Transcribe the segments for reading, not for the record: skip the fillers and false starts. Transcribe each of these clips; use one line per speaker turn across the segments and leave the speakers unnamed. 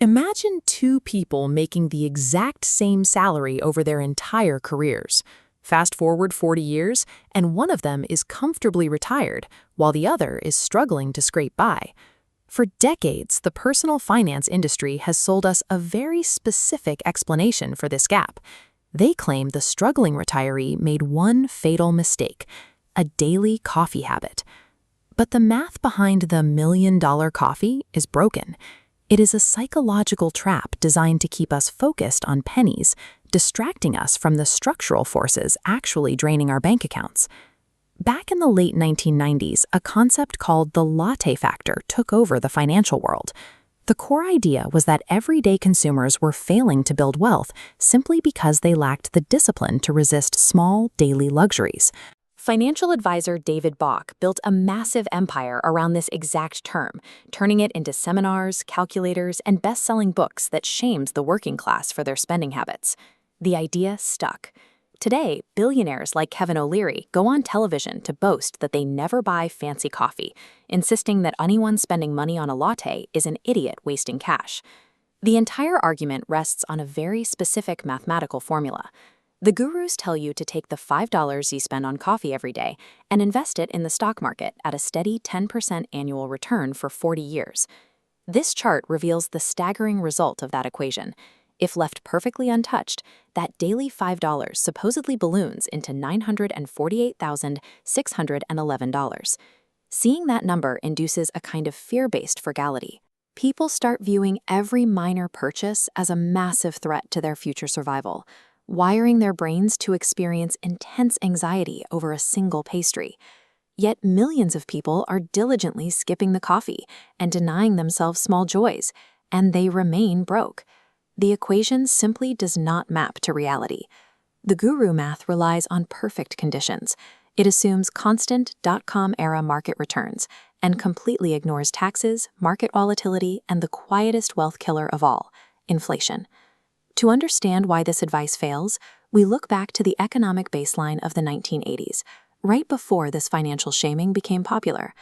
Imagine two people making the exact same salary over their entire careers. Fast forward 40 years, and one of them is comfortably retired, while the other is struggling to scrape by. For decades, the personal finance industry has sold us a very specific explanation for this gap. They claim the struggling retiree made one fatal mistake: a daily coffee habit. But the math behind the $1,000,000 coffee is broken. It is a psychological trap designed to keep us focused on pennies, distracting us from the structural forces actually draining our bank accounts. Back in the late 1990s, a concept called the latte factor took over the financial world. The core idea was that everyday consumers were failing to build wealth simply because they lacked the discipline to resist small, daily luxuries. Financial advisor David Bach built a massive empire around this exact term, turning it into seminars, calculators, and best-selling books that shamed the working class for their spending habits. The idea stuck. Today, billionaires like Kevin O'Leary go on television to boast that they never buy fancy coffee, insisting that anyone spending money on a latte is an idiot wasting cash. The entire argument rests on a very specific mathematical formula. The gurus tell you to take the $5 you spend on coffee every day and invest it in the stock market at a steady 10% annual return for 40 years. This chart reveals the staggering result of that equation. If left perfectly untouched, that daily $5 supposedly balloons into $948,611. Seeing that number induces a kind of fear-based frugality. People start viewing every minor purchase as a massive threat to their future survival, wiring their brains to experience intense anxiety over a single pastry. Yet millions of people are diligently skipping the coffee and denying themselves small joys, and they remain broke. The equation simply does not map to reality. The guru math relies on perfect conditions. It assumes constant dot-com-era market returns and completely ignores taxes, market volatility, and the quietest wealth killer of all, inflation. To understand why this advice fails, we look back to the economic baseline of the 1980s, right before this financial shaming became popular.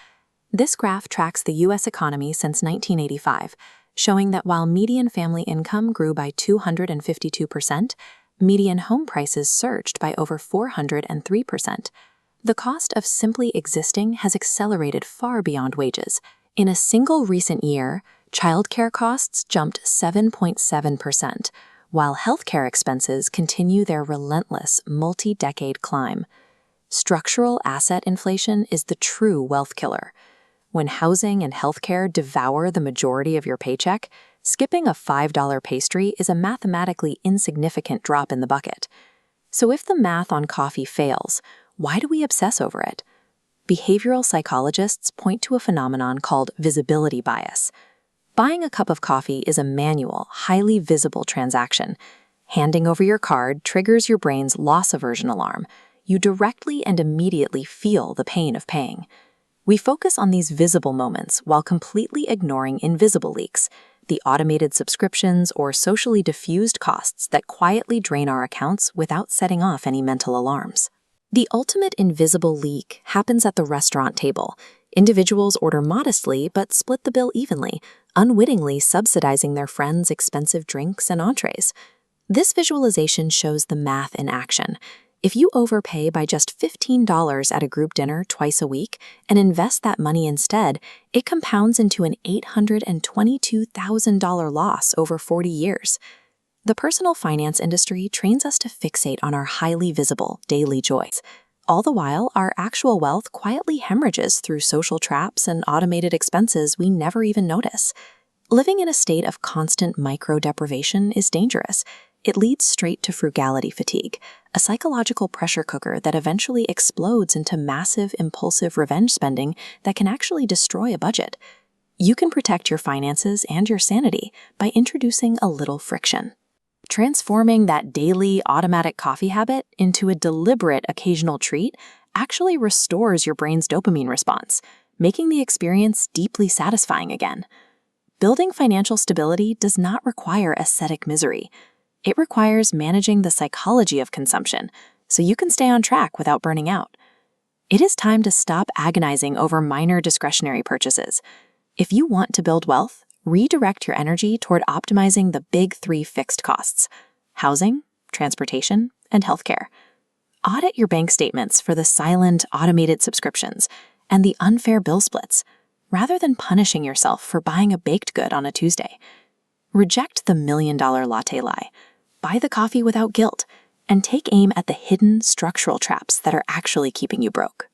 This graph tracks the U.S. economy since 1985, showing that while median family income grew by 252%, median home prices surged by over 403%. The cost of simply existing has accelerated far beyond wages. In a single recent year, childcare costs jumped 7.7%, while healthcare expenses continue their relentless, multi-decade climb. Structural asset inflation is the true wealth killer. When housing and healthcare devour the majority of your paycheck, skipping a $5 pastry is a mathematically insignificant drop in the bucket. So if the math on coffee fails, why do we obsess over it? Behavioral psychologists point to a phenomenon called visibility bias. Buying a cup of coffee is a manual, highly visible transaction. Handing over your card triggers your brain's loss aversion alarm. You directly and immediately feel the pain of paying. We focus on these visible moments while completely ignoring invisible leaks, the automated subscriptions or socially diffused costs that quietly drain our accounts without setting off any mental alarms. The ultimate invisible leak happens at the restaurant table. Individuals order modestly but split the bill evenly, unwittingly subsidizing their friends' expensive drinks and entrees. This visualization shows the math in action. If you overpay by just $15 at a group dinner twice a week and invest that money instead, it compounds into an $822,000 loss over 40 years. The personal finance industry trains us to fixate on our highly visible daily joys. All the while, our actual wealth quietly hemorrhages through social traps and automated expenses we never even notice. Living in a state of constant micro-deprivation is dangerous. It leads straight to frugality fatigue, a psychological pressure cooker that eventually explodes into massive, impulsive revenge spending that can actually destroy a budget. You can protect your finances and your sanity by introducing a little friction. Transforming that daily automatic coffee habit into a deliberate occasional treat actually restores your brain's dopamine response, making the experience deeply satisfying again. Building financial stability does not require ascetic misery. It requires managing the psychology of consumption so you can stay on track without burning out. It is time to stop agonizing over minor discretionary purchases. If you want to build wealth, redirect your energy toward optimizing the big three fixed costs: housing, transportation, and healthcare. Audit your bank statements for the silent, automated subscriptions and the unfair bill splits, rather than punishing yourself for buying a baked good on a Tuesday. Reject the $1,000,000 latte lie. Buy the coffee without guilt, and take aim at the hidden structural traps that are actually keeping you broke.